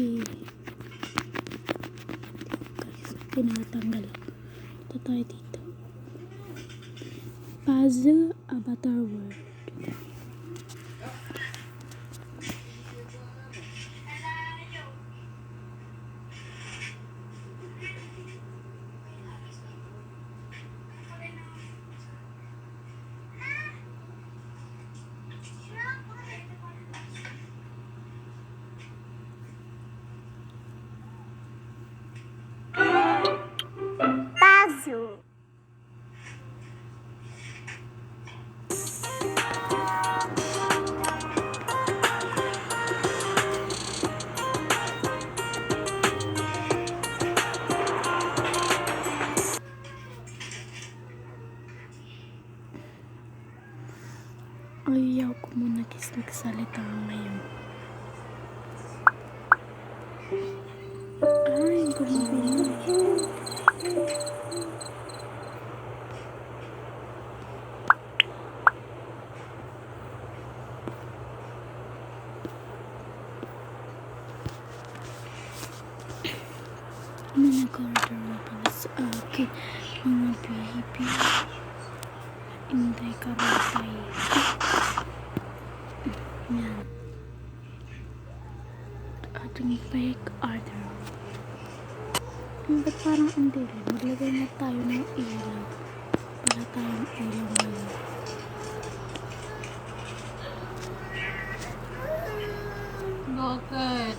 Guys, tinatanggal. Ito tayo dito. Puzzle Avatar World. Puzzle. Ayaw ko muna magsalita ngayon. Ay, gumabili. May nag-order na pala sa akin. Mga baby. Inday Karatay. Yan. Ating fake order. Ba't parang ang dilim? Maglagay na tayo ng ilaw. Para tayong ilaw ngayon. Bakit?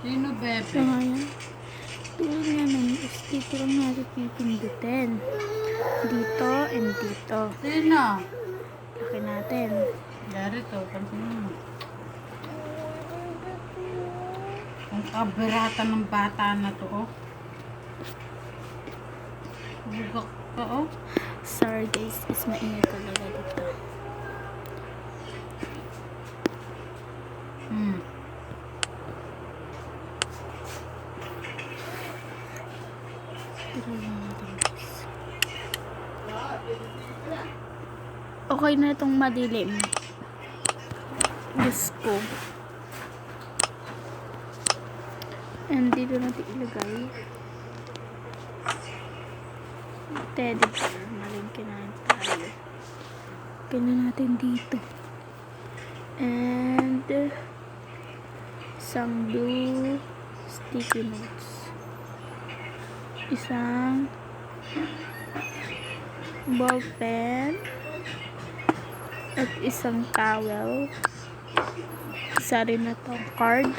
Sino, bebe? So ngayon, tulad nga nun, is dito lang natin pipindutin. Dito and dito. Sino? Laki natin. Dari to, pansin mo. Ang kaberata ng bata na to, oh. Bugak ka, oh. Sorry guys, is mainit talaga dito. Tira lang natin guys. Okay na itong madilim. Diyos ko. And dito natin ilagay. Teddy bear. Malingkin na tayo. Kaya natin dito. And isang blue sticky notes. Isang ball pen. At isang towel. Isa rin na tong card.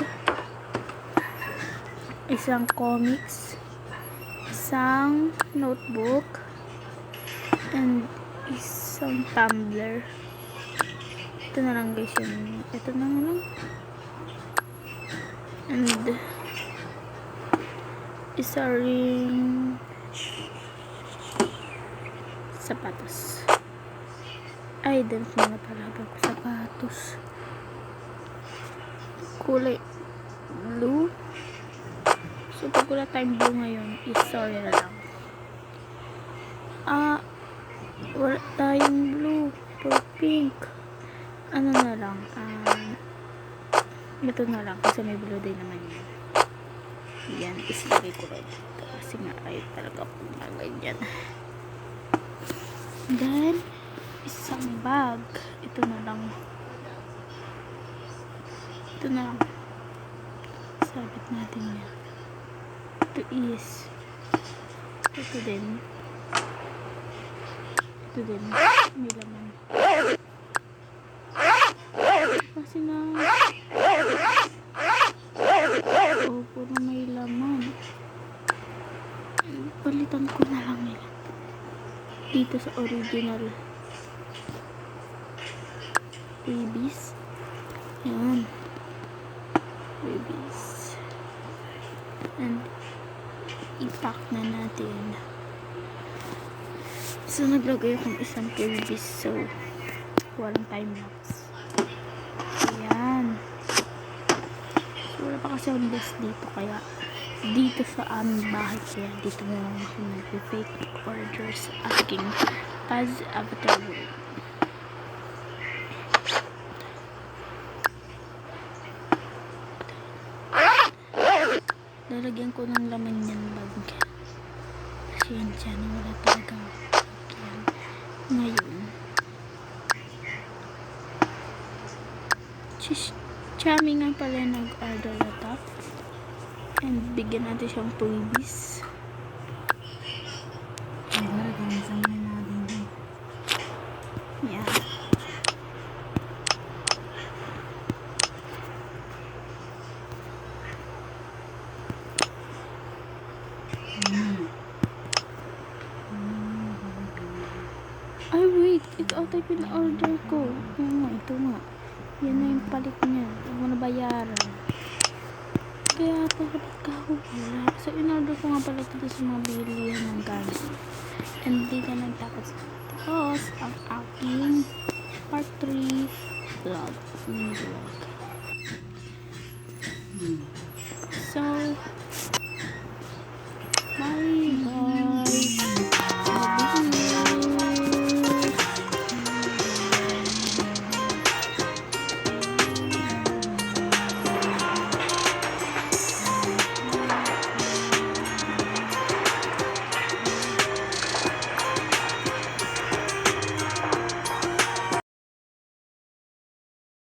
Isang comics. Isang notebook. And isang tumbler. Ito na lang guys yun. Ito na lang. And isa ring sapatos. Ay, dance na pala ako sapatos. Kulay blue. So, pag wala tayong blue ngayon, is sorry na lang. Wala tayong blue. Or pink. Ano na lang. Ito na lang. Kasi may blue din naman yan. Yan. Isilagay ko rin dito. Kasi nga ay talaga kung ganyan. Then, isang bag. Ito na lang. Ito na lang. Sabit natin yan. Ito is ito din. Ito din. May laman. Kasi na puro may laman. Palitan ko na lang yan. Dito sa original. Babies. Yan. Babies. And i-pack na natin. So, naglagay akong isang babies. So, walang time lapse. Ayan. So, wala pa kasi ang best dito. Kaya, dito sa aming bahay. Kaya, dito na lang ako nag-fake orders asking Puzzle Avatar World. Lalagyan ko ng laman yan bag. Pasensya na wala talaga yan. Ngayon. Chami nga pala nag-order na to. And bigyan natin siyang freebies. Ang gagawin sa mga natin. Yan. Ay, wait. Ito ata yung pina-order ko. Oo nga, ito nga. Yan na yung palit niya. Huwag mo na bayaran. Kaya pala pagkahula. So, in-order ko nga pala dito sa mga bilihan ng gamit. And dito nagtapos ang aking part 3 vlog. Mini vlog.